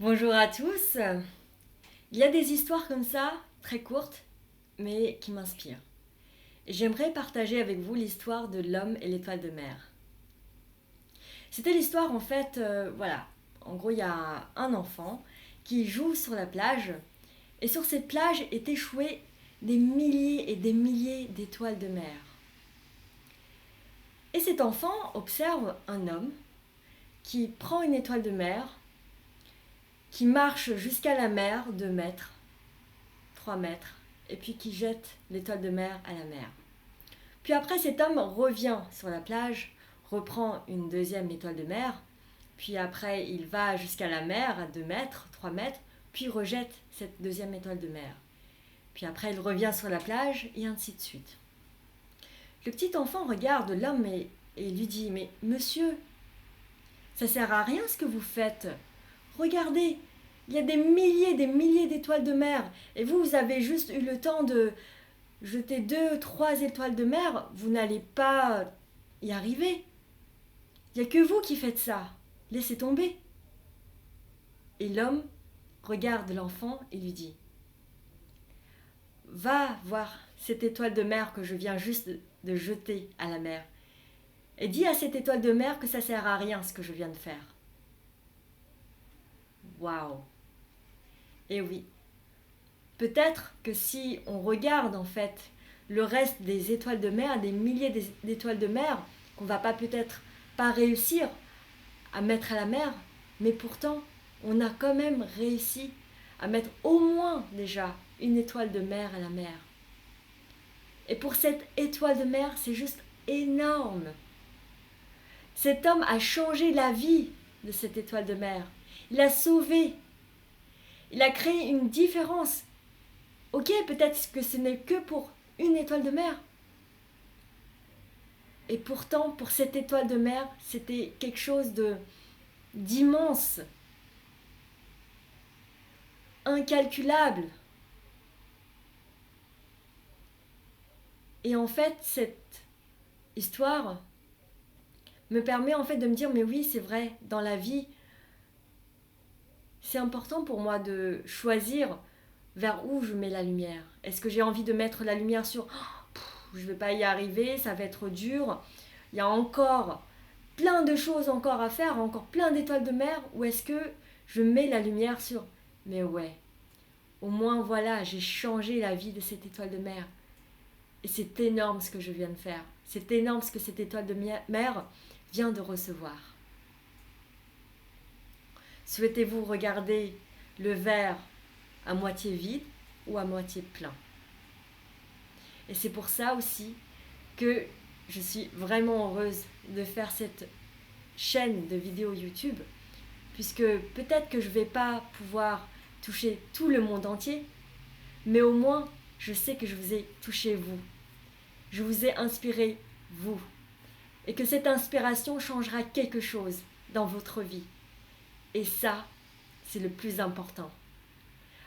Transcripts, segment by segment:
Bonjour à tous. Il y a des histoires comme ça, très courtes, mais qui m'inspirent. Et j'aimerais partager avec vous l'histoire de l'homme et l'étoile de mer. C'était l'histoire en fait, voilà. En gros, il y a un enfant qui joue sur la plage et sur cette plage est échoué des milliers et des milliers d'étoiles de mer. Et cet enfant observe un homme qui prend une étoile de mer, qui marche jusqu'à la mer 2 mètres, 3 mètres, et puis qui jette l'étoile de mer à la mer. Puis après, cet homme revient sur la plage, reprend une deuxième étoile de mer, puis après, il va jusqu'à la mer à 2 mètres, 3 mètres, puis rejette cette deuxième étoile de mer. Puis après, il revient sur la plage, et ainsi de suite. Le petit enfant regarde l'homme et lui dit « Mais monsieur, ça sert à rien ce que vous faites. Regardez, il y a des milliers d'étoiles de mer, et vous avez juste eu le temps de jeter 2, 3 étoiles de mer, vous n'allez pas y arriver. Il n'y a que vous qui faites ça. Laissez tomber. » Et l'homme regarde l'enfant et lui dit « Va voir cette étoile de mer que je viens juste de jeter à la mer. Et dis à cette étoile de mer que ça sert à rien ce que je viens de faire. » Waouh. Et oui, peut-être que si on regarde en fait le reste des étoiles de mer, des milliers d'étoiles de mer, qu'on va pas peut-être pas réussir à mettre à la mer, mais pourtant on a quand même réussi à mettre au moins déjà une étoile de mer à la mer. Et pour cette étoile de mer, c'est juste énorme. Cet homme a changé la vie de cette étoile de mer. Il a sauvé. Il a créé une différence. Ok, peut-être que ce n'est que pour une étoile de mer. Et pourtant, pour cette étoile de mer, c'était quelque chose d'immense, incalculable. Et en fait, cette histoire me permet en fait de me dire, mais oui, c'est vrai, dans la vie, c'est important pour moi de choisir vers où je mets la lumière. Est-ce que j'ai envie de mettre la lumière sur je ne vais pas y arriver, ça va être dur, il y a encore plein de choses encore à faire, encore plein d'étoiles de mer, ou est-ce que je mets la lumière sur mais ouais, au moins voilà, j'ai changé la vie de cette étoile de mer. Et c'est énorme ce que je viens de faire. C'est énorme ce que cette étoile de mer vient de recevoir. Souhaitez-vous regarder le verre à moitié vide ou à moitié plein? Et c'est pour ça aussi que je suis vraiment heureuse de faire cette chaîne de vidéos YouTube, puisque peut-être que je ne vais pas pouvoir toucher tout le monde entier, mais au moins je sais que je vous ai touché vous. Je vous ai inspiré vous. Et que cette inspiration changera quelque chose dans votre vie. Et ça, c'est le plus important.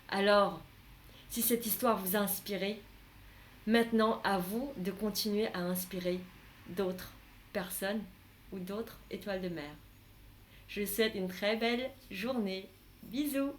Alors, si cette histoire vous a inspiré, maintenant à vous de continuer à inspirer d'autres personnes ou d'autres étoiles de mer. Je vous souhaite une très belle journée. Bisous!